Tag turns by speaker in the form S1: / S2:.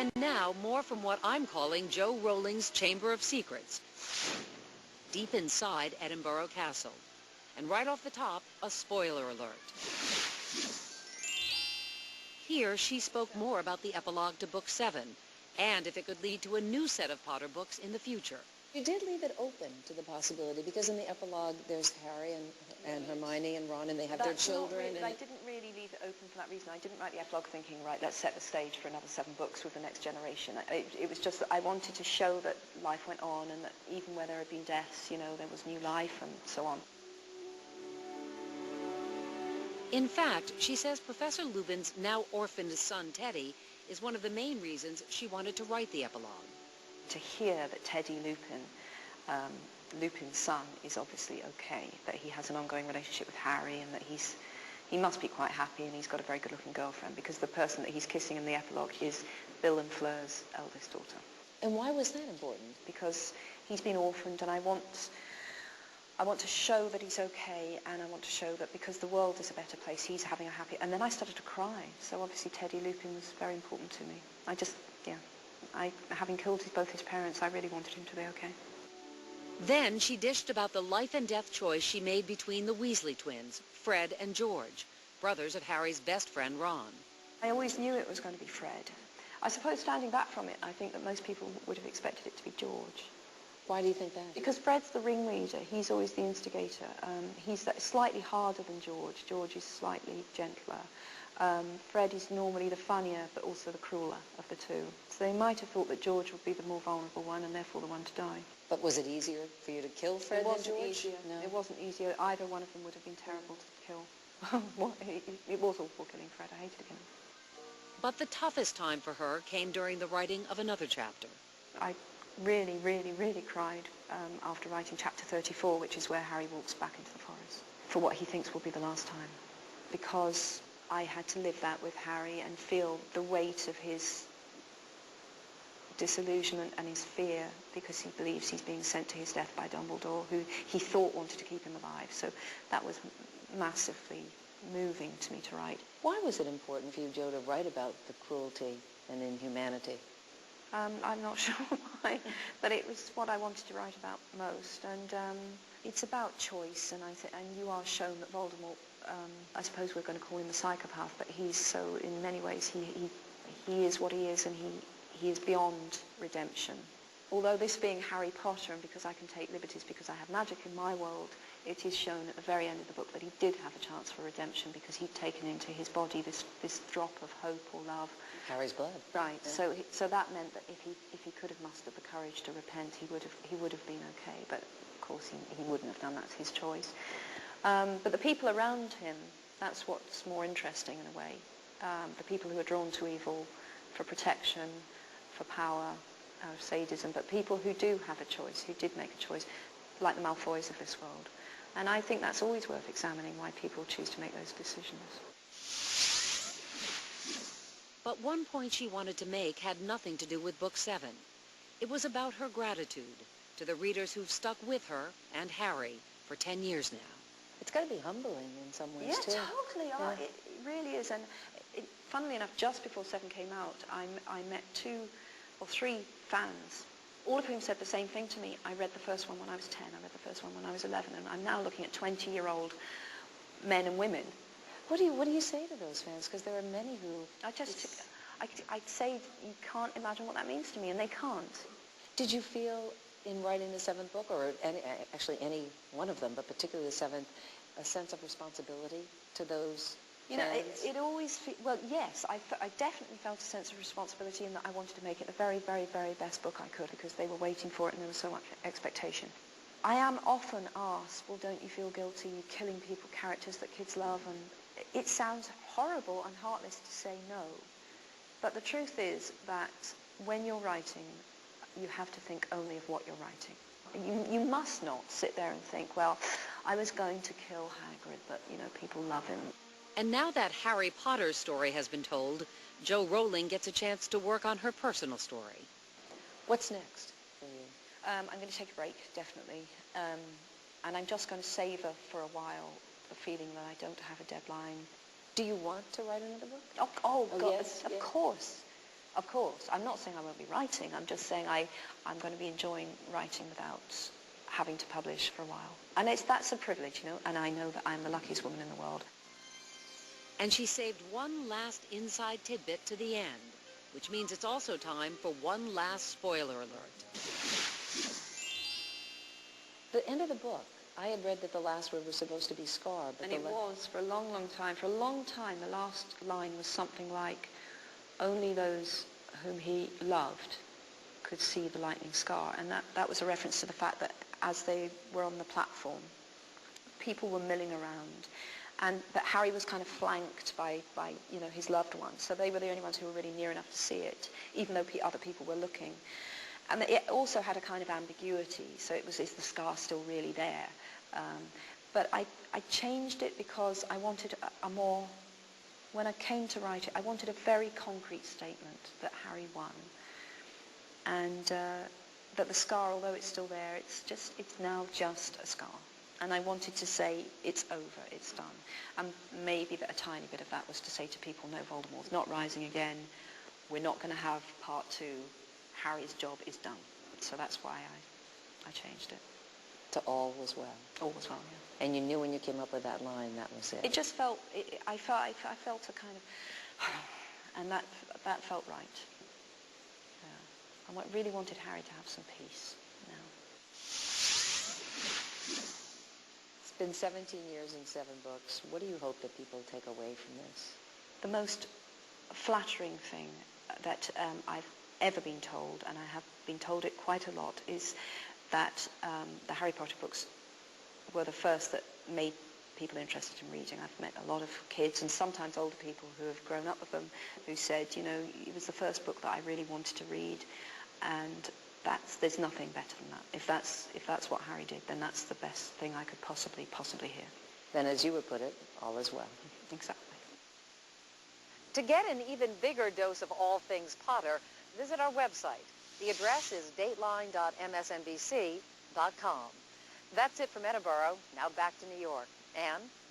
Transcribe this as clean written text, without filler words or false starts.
S1: And now, more from what I'm calling Joe Rowling's Chamber of Secrets. Deep inside Edinburgh Castle. And right off the top, a spoiler alert. Here, she spoke more about the epilogue to Book 7, and if it could lead to a new set of Potter books in the future.
S2: You did leave it open to the possibility, because in the epilogue there's Harry and Hermione and Ron, and they have their children.
S3: Really, I didn't really leave it open for that reason. I didn't write the epilogue thinking, right, let's set the stage for another 7 books with the next generation. It was just that I wanted to show that life went on, and that even where there had been deaths, you know, there was new life and so on.
S1: In fact, she says Professor Lupin's now orphaned son, Teddy, is one of the main reasons she wanted to write the epilogue.
S3: To hear that Teddy Lupin, Lupin's son, is obviously okay, that he has an ongoing relationship with Harry, and that he must be quite happy, and he's got a very good-looking girlfriend, because the person that he's kissing in the epilogue is Bill and Fleur's eldest daughter.
S2: And why was that important?
S3: Because he's been orphaned, and I want to show that he's okay, and I want to show that because the world is a better place, he's having a happy... And then I started to cry, so obviously Teddy Lupin was very important to me. Having killed both his parents, I really wanted him to be okay.
S1: Then she dished about the life and death choice she made between the Weasley twins, Fred and George, brothers of Harry's best friend, Ron.
S3: I always knew it was going to be Fred. I suppose standing back from it, I think that most people would have expected it to be George.
S2: Why do you think that?
S3: Because Fred's the ringleader. He's always the instigator. He's slightly harder than George. George is slightly gentler. Fred is normally the funnier, but also the crueler of the two. So they might have thought that George would be the more vulnerable one, and therefore the one to die.
S2: But was it easier for you to kill Fred than George?
S3: It wasn't easier. No. It wasn't easier. Either one of them would have been terrible to kill. It was awful killing Fred. I hated him.
S1: But the toughest time for her came during the writing of another chapter.
S3: I really, really, really cried after writing chapter 34, which is where Harry walks back into the forest for what he thinks will be the last time. Because I had to live that with Harry and feel the weight of his disillusionment and his fear, because he believes he's being sent to his death by Dumbledore, who he thought wanted to keep him alive. So that was massively moving to me to write.
S2: Why was it important for you, Jo, to write about the cruelty and inhumanity?
S3: I'm not sure why, but it was what I wanted to write about most. And it's about choice, and you are shown that Voldemort, I suppose we're going to call him a psychopath, but he's so, in many ways, he is what he is, and he is beyond redemption. Although this being Harry Potter, and because I can take liberties because I have magic in my world, it is shown at the very end of the book that he did have a chance for redemption, because he'd taken into his body this drop of hope or love.
S2: Harry's blood.
S3: Right.
S2: Yeah.
S3: So that meant that if he could have mustered the courage to repent, he would have been okay. But of course he wouldn't have done. That's his choice. But the people around him, that's what's more interesting in a way. The people who are drawn to evil for protection, for power, sadism, but people who do have a choice, who did make a choice, like the Malfoys of this world. And I think that's always worth examining, why people choose to make those decisions.
S1: But one point she wanted to make had nothing to do with Book 7. It was about her gratitude to the readers who've stuck with her and Harry for 10 years now.
S2: It's got to be humbling in some ways, too.
S3: Yeah, totally. Yeah. It really is. And funnily enough, just before 7 came out, I met 2 or 3 fans, all of whom said the same thing to me. I read the first one when I was 10, I read the first one when I was 11, and I'm now looking at 20-year-old men and women.
S2: What do you say to those fans? Because there are many who...
S3: I'd say you can't imagine what that means to me, and they can't.
S2: Did you feel in writing the 7th book, or actually any one of them, but particularly the 7th, a sense of responsibility to those
S3: You know, it always... Well, yes, I definitely felt a sense of responsibility in that I wanted to make it the very, very, very best book I could, because they were waiting for it and there was so much expectation. I am often asked, well, don't you feel guilty killing people, characters that kids love? And it sounds horrible and heartless to say no. But the truth is that when you're writing, you have to think only of what you're writing. You must not sit there and think, well, I was going to kill Hagrid, but, you know, people love him.
S1: And now that Harry Potter's story has been told, Jo Rowling gets a chance to work on her personal story.
S2: What's next for you?
S3: I'm going to take a break, definitely. And I'm just going to savor for a while the feeling that I don't have a deadline.
S2: Do you want to write another book?
S3: Oh God,
S2: yes,
S3: of course. Of course. I'm not saying I won't be writing. I'm just saying I'm going to be enjoying writing without having to publish for a while. And that's a privilege, you know, and I know that I'm the luckiest woman in the world.
S1: And she saved one last inside tidbit to the end, which means it's also time for one last spoiler alert.
S2: The end of the book, I had read that the last word was supposed to be Scar. But
S3: And it was for a long, long time. For a long time, the last line was something like, only those whom he loved could see the lightning scar. And that was a reference to the fact that as they were on the platform, people were milling around, and that Harry was kind of flanked by you know, his loved ones. So they were the only ones who were really near enough to see it, even though other people were looking. And it also had a kind of ambiguity. So it was, is the scar still really there? But I changed it because I wanted a more, when I came to write it, I wanted a very concrete statement that Harry won. And that the scar, although it's still there, it's now just a scar. And I wanted to say, it's over, it's done. And maybe that a tiny bit of that was to say to people, no, Voldemort's not rising again. We're not going to have part 2. Harry's job is done. So that's why I changed it.
S2: To all was well.
S3: All was well, yeah.
S2: And you knew when you came up with that line, that was it.
S3: It just felt, I felt a kind of, and that felt right. Yeah. I really wanted Harry to have some peace now.
S2: It's been 17 years and 7 books. What do you hope that people take away from this?
S3: The most flattering thing that I've ever been told, and I have been told it quite a lot, is that the Harry Potter books were the first that made people interested in reading. I've met a lot of kids and sometimes older people who have grown up with them who said, you know, it was the first book that I really wanted to read, and there's nothing better than that. If that's what Harry did, then that's the best thing I could possibly hear.
S2: Then, as you would put it, all is well.
S3: Exactly.
S1: To get an even bigger dose of all things Potter, visit our website. The address is dateline.msnbc.com. That's it from Edinburgh. Now back to New York. Anne?